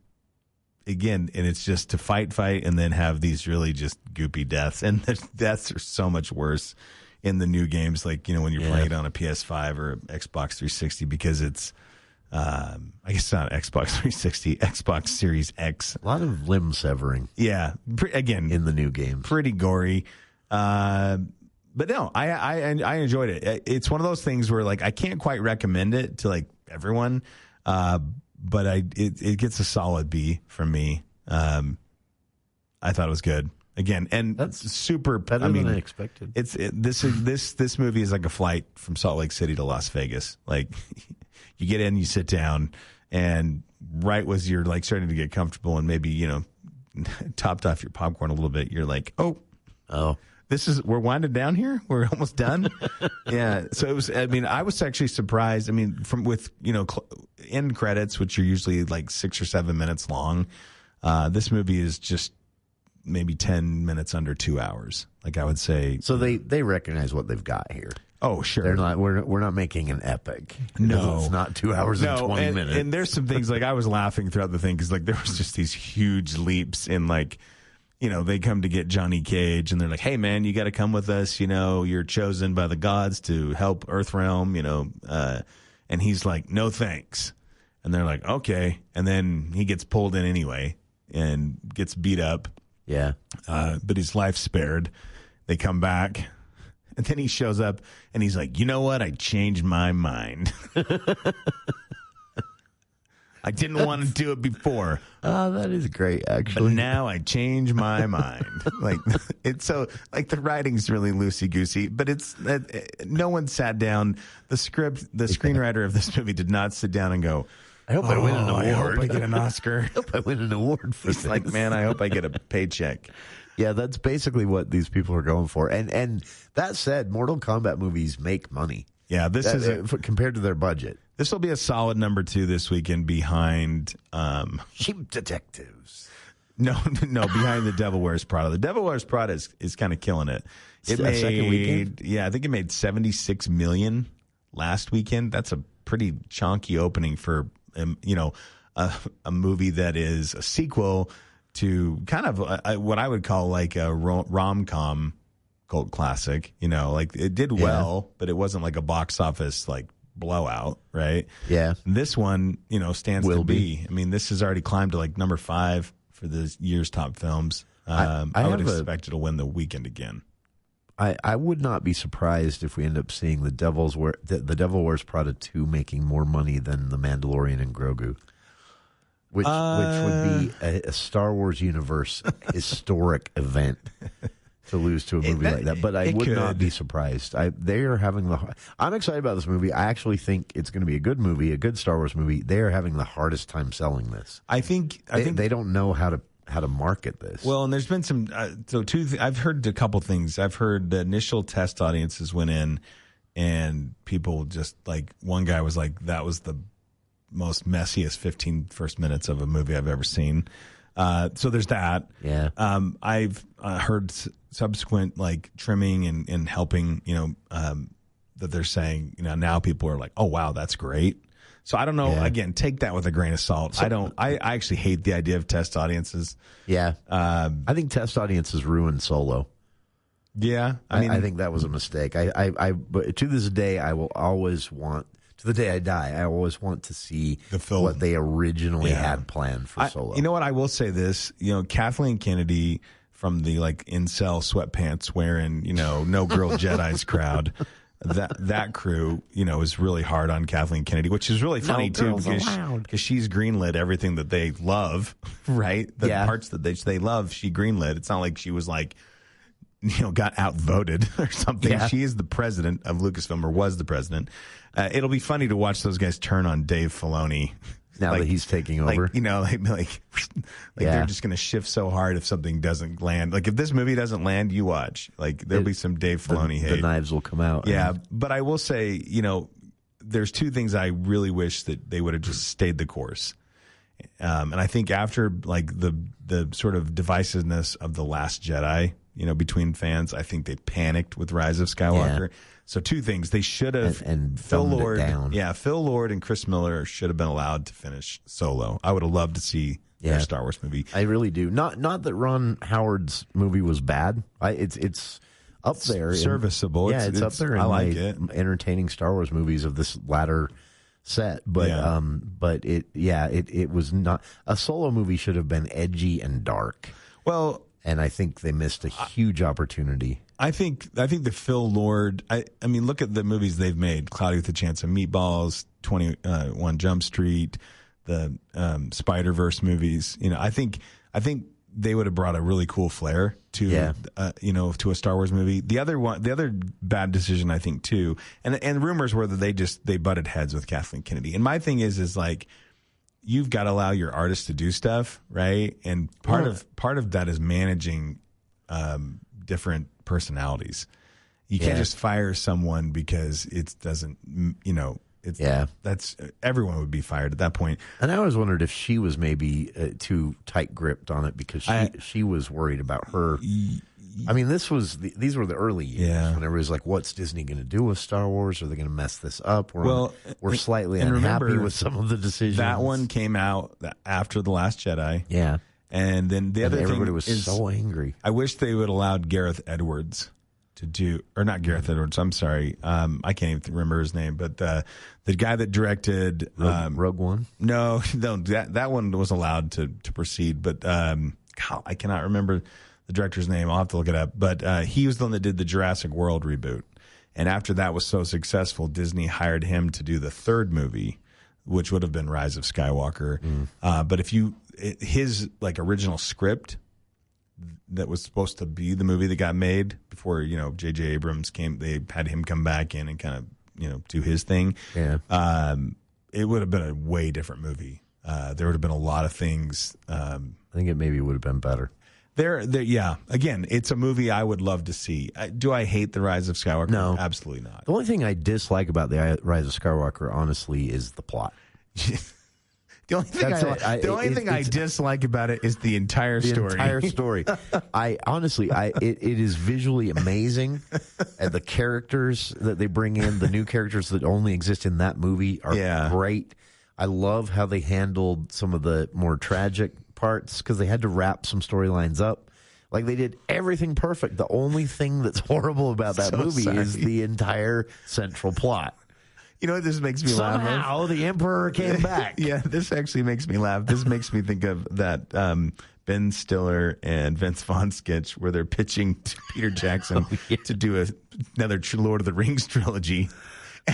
to fight, and then have these really just goopy deaths, and the deaths are so much worse in the new games, like when you're playing it on a PS5 or Xbox 360, because it's I guess it's not Xbox 360, Xbox Series X. A lot of limb severing. Yeah, again in the new games, pretty gory. But no, I enjoyed it. It's one of those things where I can't quite recommend it to everyone, but it gets a solid B from me. I thought it was good. Again, and that's super better than I expected. This movie is like a flight from Salt Lake City to Las Vegas. You get in, you sit down, and right as you're starting to get comfortable and maybe topped off your popcorn a little bit, you're like, oh. We're winding down here. We're almost done. Yeah. So it was. I was actually surprised. With end credits, which are usually 6 or 7 minutes long. This movie is just maybe 10 minutes under 2 hours. I would say. So they recognize what they've got here. Oh, sure. They're not. We're not making an epic. No, it's not 2 hours and 20 minutes. And there's some things I was laughing throughout the thing because there was just these huge leaps in they come to get Johnny Cage, and they're like, "Hey, man, you got to come with us. You're chosen by the gods to help Earthrealm." And he's like, "No, thanks." And they're like, "Okay." And then he gets pulled in anyway and gets beat up. Yeah. But his life's spared. They come back, and then he shows up, and he's like, "You know what? I changed my mind." I didn't want to do it before. Oh, that is great, actually. But now I change my mind. It's so the writing's really loosey goosey, but it's no one sat down. The screenwriter of this movie did not sit down and go, I hope I win an award. I hope I get an Oscar. I hope I win an award for this. Man, I hope I get a paycheck. Yeah, that's basically what these people are going for. And that said, Mortal Kombat movies make money. Yeah, compared to their budget. This will be a solid number 2 this weekend behind Cheap Detectives. No, behind The Devil Wears Prada. The Devil Wears Prada is kind of killing it. It made, second weekend? Yeah, I think it made $76 million last weekend. That's a pretty chonky opening for a movie that is a sequel to kind of what I would call a rom-com cult classic. It did well, but it wasn't a box office blowout, right? Yeah. This one, stands to be. This has already climbed to number 5 for this year's top films. I would expect it'll win the weekend again. I would not be surprised if we end up seeing the Devil Wears Prada 2 making more money than The Mandalorian and Grogu, which would be a Star Wars universe historic event to lose to a movie like that. But I would not be surprised. They are having I'm excited about this movie. I actually think it's going to be a good movie, a good Star Wars movie. They are having the hardest time selling this. I think they don't know how to market this. Well, and there's been some. I've heard a couple things. I've heard the initial test audiences went in, and people just like one guy was like, "That was the most messiest 15 first minutes of a movie I've ever seen." So there's that. Yeah. I've heard subsequent like trimming and helping. That they're saying now people are like, "Oh wow, that's great." So I don't know. Yeah. Again, take that with a grain of salt. I actually hate the idea of test audiences. Yeah. I think test audiences ruined Solo. Yeah. I think that was a mistake. But to this day, I will always want, to the day I die, I always want to see the film, what they originally had planned for Solo. You know what? I will say this. Kathleen Kennedy from the like incel sweatpants wearing, no girl Jedis crowd. That crew, is really hard on Kathleen Kennedy, which is really funny too because she's greenlit everything that they love, right? The parts that they love, she greenlit. It's not like she was like, got outvoted or something. Yeah. She is the president of Lucasfilm, or was the president. It'll be funny to watch those guys turn on Dave Filoni. Now that he's taking over, they're just going to shift so hard if something doesn't land. Like if this movie doesn't land, you watch. Like there'll be some Dave Filoni hate. The knives will come out. Yeah, but I will say, there's two things I really wish that they would have just stayed the course. And I think after like the sort of divisiveness of The Last Jedi, between fans, I think they panicked with Rise of Skywalker. Yeah. So two things. They should have and Phil Lord. Phil Lord and Chris Miller should have been allowed to finish Solo. I would have loved to see their Star Wars movie. I really do. Not that Ron Howard's movie was bad. It's up there. Serviceable. It's up there. I like it. Entertaining Star Wars movies of this latter set, but it was not. A Solo movie should have been edgy and dark. Well, and I think they missed a huge opportunity. I think the Phil Lord. I mean, look at the movies they've made: Cloudy with a Chance of Meatballs, 21 Jump Street, the Spider-Verse movies. I think they would have brought a really cool flair to to a Star Wars movie. The other bad decision, I think too, and rumors were that they butted heads with Kathleen Kennedy. And my thing is like, you've got to allow your artists to do stuff, right? And part of that is managing different personalities. You can't just fire someone because it doesn't, that's everyone would be fired at that point. And I always wondered if she was maybe too tight gripped on it because she was worried about her. I mean, these were the early years when everybody's like, "What's Disney going to do with Star Wars? Are they going to mess this up?" We're slightly unhappy with some of the decisions. That one came out after The Last Jedi. Yeah. And then the other thing everybody was so angry. I wish they would allowed Gareth Edwards to do, or not Gareth Edwards. I'm sorry, I can't even remember his name, but the guy that directed Rogue One. No, that one was allowed to proceed, but I cannot remember the director's name. I'll have to look it up. But he was the one that did the Jurassic World reboot, and after that was so successful, Disney hired him to do the third movie, which would have been Rise of Skywalker. But his like original script that was supposed to be the movie that got made before J.J. Abrams came, they had him come back in and kind of do his thing. Yeah, it would have been a way different movie. There would have been a lot of things. I think it maybe would have been better. Yeah. Again, it's a movie I would love to see. Do I hate The Rise of Skywalker? No, absolutely not. The only thing I dislike about The Rise of Skywalker, honestly, is the plot. The only thing I dislike about it is the entire story. The entire story. It is visually amazing, and the characters that they bring in, the new characters that only exist in that movie, are great. I love how they handled some of the more tragic parts because they had to wrap some storylines up. Like, they did everything perfect. The only thing that's horrible about that movie is the entire central plot. You know what this makes me laugh? Somehow the Emperor came back. Yeah, this actually makes me laugh. This makes me think of that Ben Stiller and Vince Vaughn sketch where they're pitching to Peter Jackson to do another Lord of the Rings trilogy.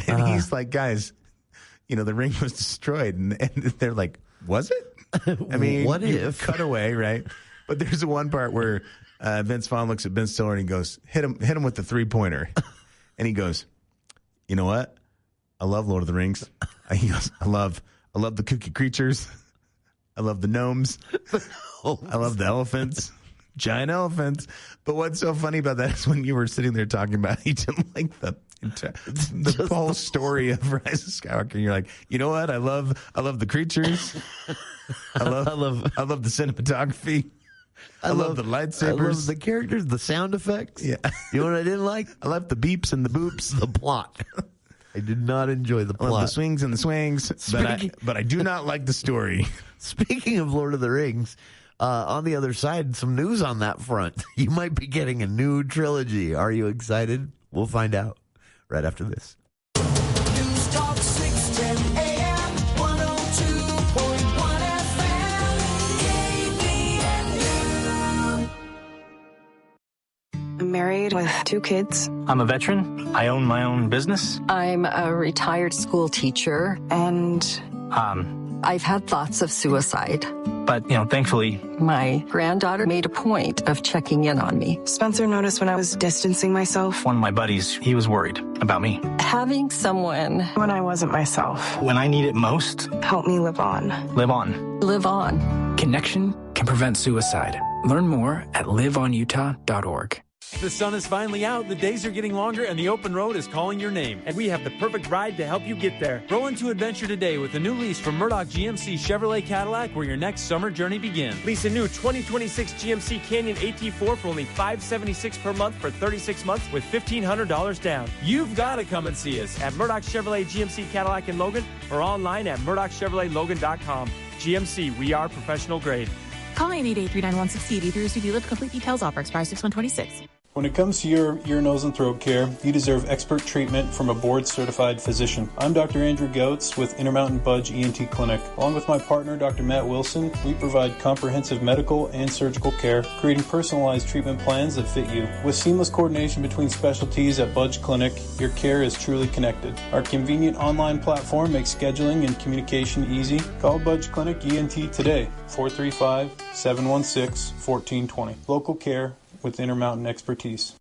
And he's like, guys, the ring was destroyed. And they're like, was it? I mean, what if? Cut away, right? But there's the one part where Vince Vaughn looks at Ben Stiller and he goes, hit him with the 3-pointer. And he goes, you know what? I love Lord of the Rings. He goes, I love the cookie creatures. I love the gnomes. I love the elephants, giant elephants. But what's so funny about that is when you were sitting there talking about it, you didn't like the whole story of Rise of Skywalker. And you're like, you know what? I love the creatures. I love the cinematography. I love the lightsabers. I love the characters, the sound effects. Yeah. You know what I didn't like? I love the beeps and the boops. The plot. I did not enjoy the plot. I love the swings and the swings, but I do not like the story. Speaking of Lord of the Rings, on the other side, some news on that front. You might be getting a new trilogy. Are you excited? We'll find out right after this. News Talk 610 AM, 102.1 FM, KBNU. I'm married with 2 kids. I'm a veteran. I own my own business. I'm a retired school teacher, and I've had thoughts of suicide. But, thankfully, my granddaughter made a point of checking in on me. Spencer noticed when I was distancing myself. One of my buddies, he was worried about me. Having someone when I wasn't myself. When I need it most. Help me live on. Live on. Live on. Connection can prevent suicide. Learn more at liveonutah.org. The sun is finally out, the days are getting longer, and the open road is calling your name. And we have the perfect ride to help you get there. Roll into adventure today with a new lease from Murdoch GMC Chevrolet Cadillac, where your next summer journey begins. Lease a new 2026 GMC Canyon AT4 for only $576 per month for 36 months with $1,500 down. You've got to come and see us at Murdoch Chevrolet GMC Cadillac in Logan or online at murdochchevroletlogan.com. GMC, we are professional grade. Call 888-391-6080 to receive dealer complete details. Offer expires 6/126. When it comes to your ear, nose, and throat care, you deserve expert treatment from a board-certified physician. I'm Dr. Andrew Goetz with Intermountain Budge ENT Clinic. Along with my partner, Dr. Matt Wilson, we provide comprehensive medical and surgical care, creating personalized treatment plans that fit you. With seamless coordination between specialties at Budge Clinic, your care is truly connected. Our convenient online platform makes scheduling and communication easy. Call Budge Clinic ENT today, 435-716-1420. Local care with Intermountain expertise.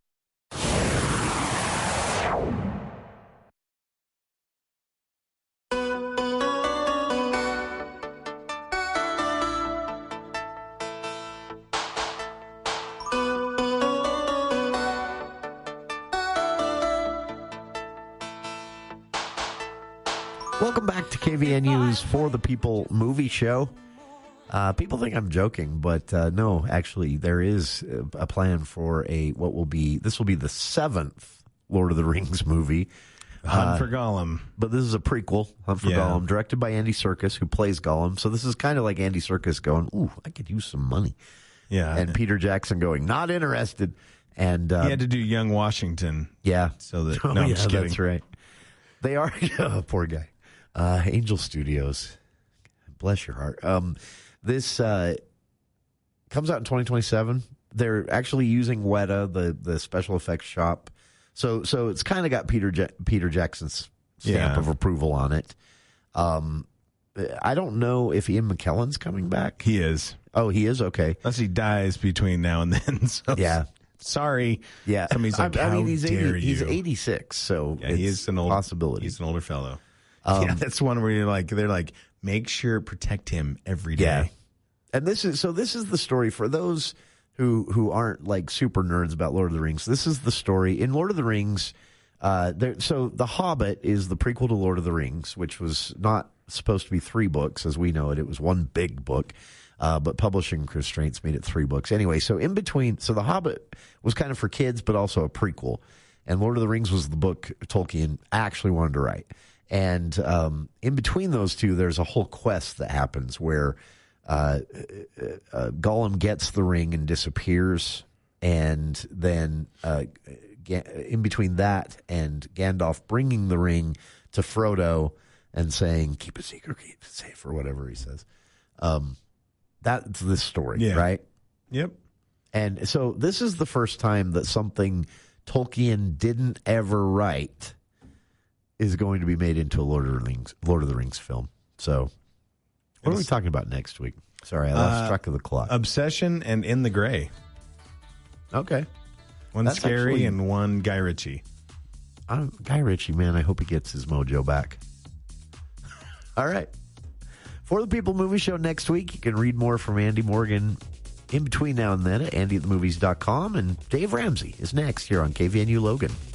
Welcome back to KVNU's For the People Movie Show. People think I'm joking, but no, actually, there is a plan for this will be the 7th Lord of the Rings movie. Hunt for Gollum. But this is a prequel, Hunt for Gollum, directed by Andy Serkis, who plays Gollum. So this is kind of like Andy Serkis going, ooh, I could use some money. Yeah. And Peter Jackson going, not interested. And he had to do Young Washington. Yeah. So that, no, I'm just kidding. That's right. They are, poor guy. Angel Studios. Bless your heart. This comes out in 2027. They're actually using Weta, the special effects shop. So it's kind of got Peter Jackson's stamp of approval on it. I don't know if Ian McKellen's coming back. He is. Oh, he is? Okay. Unless he dies between now and then. So yeah. Sorry. Yeah. Somebody's like, how dare you? He's 86, so he is an old possibility. He's an older fellow. Yeah, that's one where they're like, make sure protect him every day. Yeah. And this is the story for those who aren't like super nerds about Lord of the Rings. This is the story in Lord of the Rings. So The Hobbit is the prequel to Lord of the Rings, which was not supposed to be 3 books as we know it. It was one big book, but publishing constraints made it 3 books. Anyway, so in between, so The Hobbit was kind of for kids, but also a prequel. And Lord of the Rings was the book Tolkien actually wanted to write. And in between those two, there's a whole quest that happens where Gollum gets the ring and disappears, and then in between that and Gandalf bringing the ring to Frodo and saying, keep it secret, keep it safe, or whatever he says. That's this story, right? Yep. And so this is the first time that something Tolkien didn't ever write is going to be made into a Lord of the Rings film. So what are we talking about next week? Sorry, I lost track of the clock. Obsession and In the Gray. Okay. One That's scary actually- and one Guy Ritchie. Guy Ritchie, man, I hope he gets his mojo back. All right. For the People Movie Show next week, you can read more from Andy Morgan in between now and then at andyatthemovies.com. And Dave Ramsey is next here on KVNU Logan.